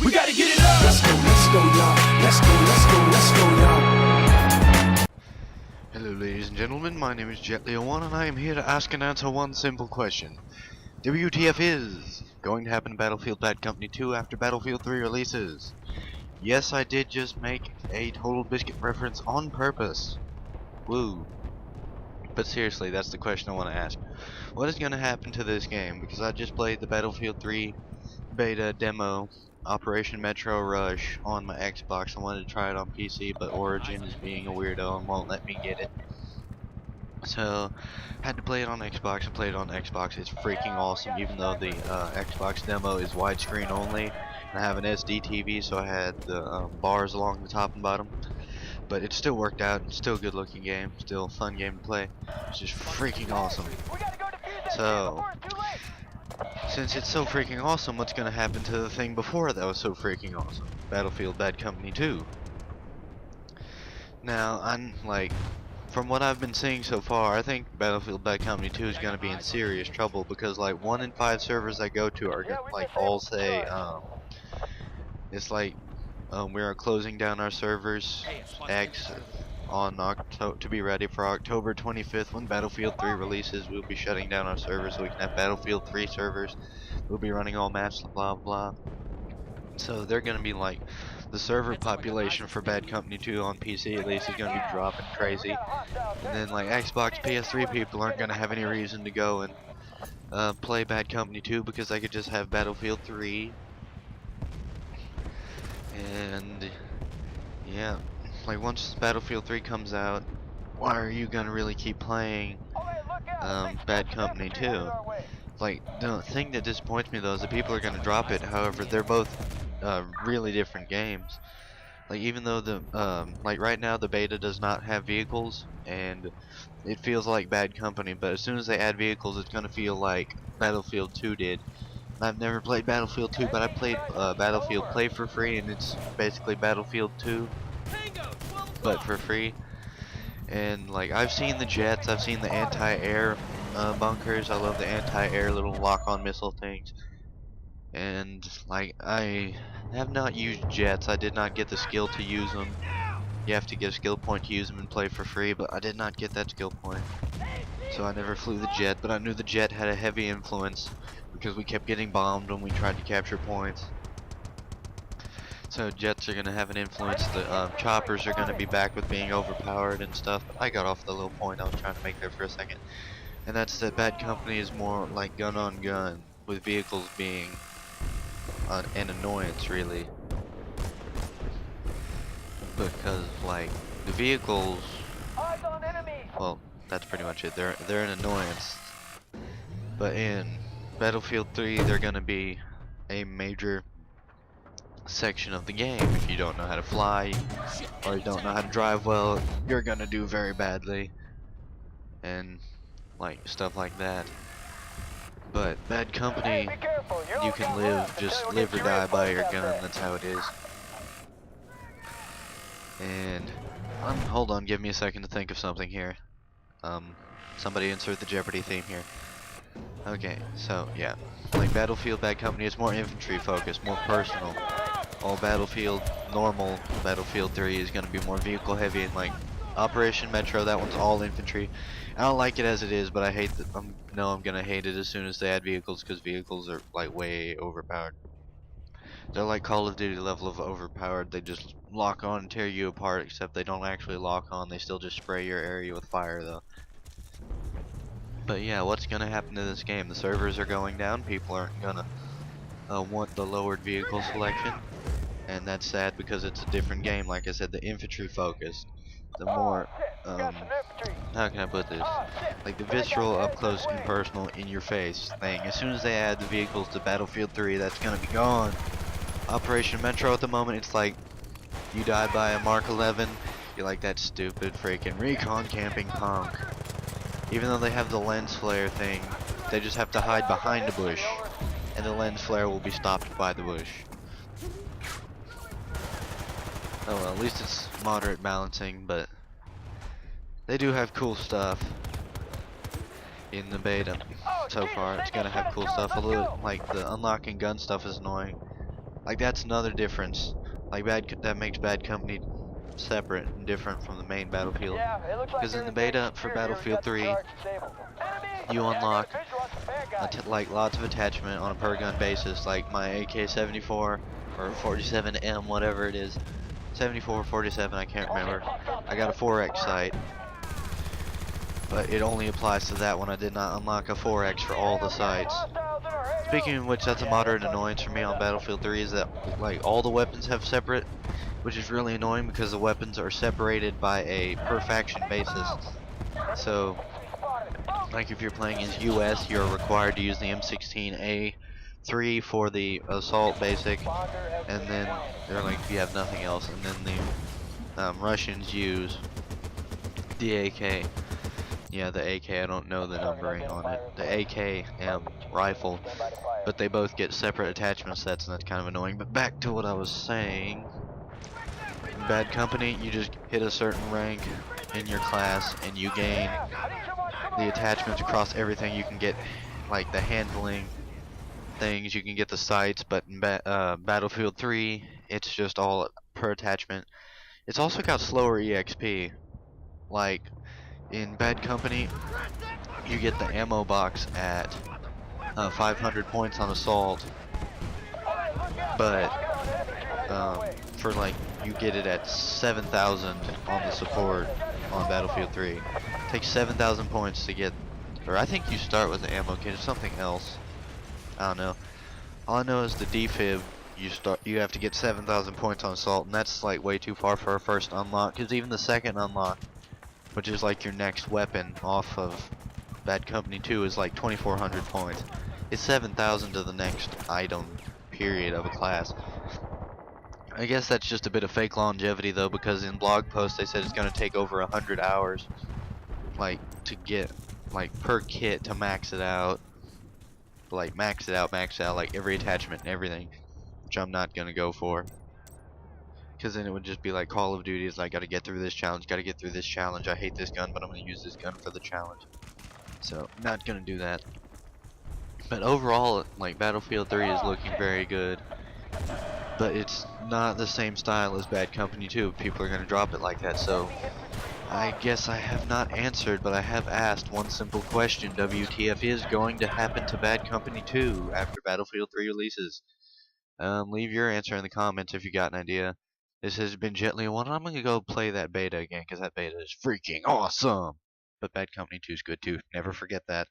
We gotta get it up. Let's go, y'all. Let's go, y'all. Hello ladies and gentlemen, my name is JetLeo1 and I am here to ask and answer one simple question. WTF is going to happen to Battlefield Bad Company 2 after Battlefield 3 releases. Yes, I did just make a Total Biscuit reference on purpose. Woo. But seriously, that's the question I want to ask. What is going to happen to this game? Because I just played the Battlefield 3 beta demo, Operation Metro Rush, on my Xbox. I wanted to try it on PC, but Origin is being a weirdo and won't let me get it. So, had to play it on Xbox and played it on Xbox. It's freaking awesome, even though the Xbox demo is widescreen only. And I have an SD TV, so I had the bars along the top and bottom. But it still worked out. It's still a good looking game. Still a fun game to play. It's just freaking awesome. So, since it's so freaking awesome, what's going to happen to the thing before that was so freaking awesome? Battlefield Bad Company 2. Now, I'm like, from what I've been seeing so far, I think Battlefield Bad Company 2 is going to be in serious trouble because like 1 in 5 servers I go to are like all say it's like we are closing down our servers X on to be ready for October 25th when Battlefield 3 releases. We'll be shutting down our servers so we can have Battlefield 3 servers. We'll be running all maps, blah blah. So they're gonna be like, the server population for Bad Company 2 on PC at least is gonna be dropping crazy. And then like Xbox, PS3 people aren't gonna have any reason to go and play Bad Company 2 because they could just have Battlefield 3. And yeah, like once Battlefield 3 comes out, why are you gonna really keep playing Bad Company 2? Like, the thing that disappoints me though is that people are gonna drop it. However, they're both really different games. Like, even though the like right now the beta does not have vehicles and it feels like Bad Company, but as soon as they add vehicles it's gonna feel like Battlefield 2 did. I've never played Battlefield 2, but I played Battlefield Play for free, and it's basically Battlefield 2, but for free. And like, I've seen the jets, I've seen the anti-air bunkers. I love the anti-air little lock-on missile things. And like, I have not used jets. I did not get the skill to use them. You have to get a skill point to use them and play for free, but I did not get that skill point. So I never flew the jet, but I knew the jet had a heavy influence because we kept getting bombed when we tried to capture points. So jets are going to have an influence. The choppers are going to be back with being overpowered and stuff. I got off the little point I was trying to make there for a second. And that's that Bad Company is more like gun on gun, with vehicles being an annoyance really. Because like, the vehicles, well, that's pretty much it. They're an annoyance. But in Battlefield 3, they're gonna be a major section of the game. If you don't know how to fly or you don't know how to drive well, you're gonna do very badly, and like stuff like that. But Bad Company, you can just live or die by your gun. That's how it is. And hold on, give me a second to think of something here. Somebody insert the Jeopardy theme here. Okay, so yeah, like Battlefield Bad Company is more infantry focused, more personal. All Battlefield, normal Battlefield 3 is going to be more vehicle heavy, and like Operation Metro, that one's all infantry. I don't like it as it is, but I hate that. I'm gonna hate it as soon as they add vehicles, because vehicles are like way overpowered. They're like Call of Duty level of overpowered. They just lock on and tear you apart, except they don't actually lock on. They still just spray your area with fire though. But yeah, what's gonna happen to this game? The servers are going down. People aren't gonna want the lowered vehicle selection, and that's sad because it's a different game. Like I said, the infantry focused, the more how can I put this? Like the visceral, up close and personal, in your face thing. As soon as they add the vehicles to Battlefield 3, that's gonna be gone. Operation Metro at the moment, it's like you die by a Mark 11, you're like that stupid freaking recon camping punk. Even though they have the lens flare thing, they just have to hide behind a bush, and the lens flare will be stopped by the bush. Oh well, at least it's moderate balancing, but they do have cool stuff in the beta so far. It's gonna have cool stuff. Although like the unlocking gun stuff is annoying. Like that's another difference. Like that makes Bad Company separate and different from the main Battlefield. Because in the beta for Battlefield 3, you unlock like lots of attachment on a per gun basis, like my AK-74 or 47M, whatever it is, 74, 47, I can't remember. I got a 4X sight, but it only applies to that one. I did not unlock a 4X for all the sights. Speaking of which, that's a moderate annoyance for me on Battlefield 3, is that like all the weapons have separate, which is really annoying because the weapons are separated by a per faction basis. So like if you're playing as US, you're required to use the M16A3 for the assault basic, and then they're like you have nothing else, and then the Russians use the AK. Yeah, the AK, I don't know the numbering on it. The AKM rifle, but they both get separate attachment sets, and that's kind of annoying. But back to what I was saying. In Bad Company, you just hit a certain rank in your class, and you gain the attachments across everything. You can get like the handling things, you can get the sights, but in Battlefield 3, it's just all per attachment. It's also got slower EXP. Like in Bad Company, you get the ammo box at 500 points on assault, but for like you get it at 7,000 on the support on Battlefield 3. It takes 7,000 points to get, or I think you start with the ammo kit. It's something else. I don't know. All I know is the defib. You have to get 7,000 points on assault, and that's like way too far for a first unlock. Because even the second unlock, which is like your next weapon off of Bad Company 2, is like 2,400 points. It's 7,000 to the next item period of a class. I guess that's just a bit of fake longevity though, because in blog posts they said it's going to take over 100 hours, like to get like per kit to max it out, like max it out, like every attachment and everything, which I'm not going to go for. Because then it would just be like Call of Duty is like, gotta get through this challenge, gotta get through this challenge. I hate this gun, but I'm gonna use this gun for the challenge. So, not gonna do that. But overall, like Battlefield 3 is looking very good. But it's not the same style as Bad Company 2. People are gonna drop it like that. So, I guess I have not answered, but I have asked one simple question. WTF is going to happen to Bad Company 2 after Battlefield 3 releases? Leave your answer in the comments if you got an idea. This has been Gently One. I'm gonna go play that beta again because that beta is freaking awesome. But Bad Company 2 is good too. Never forget that.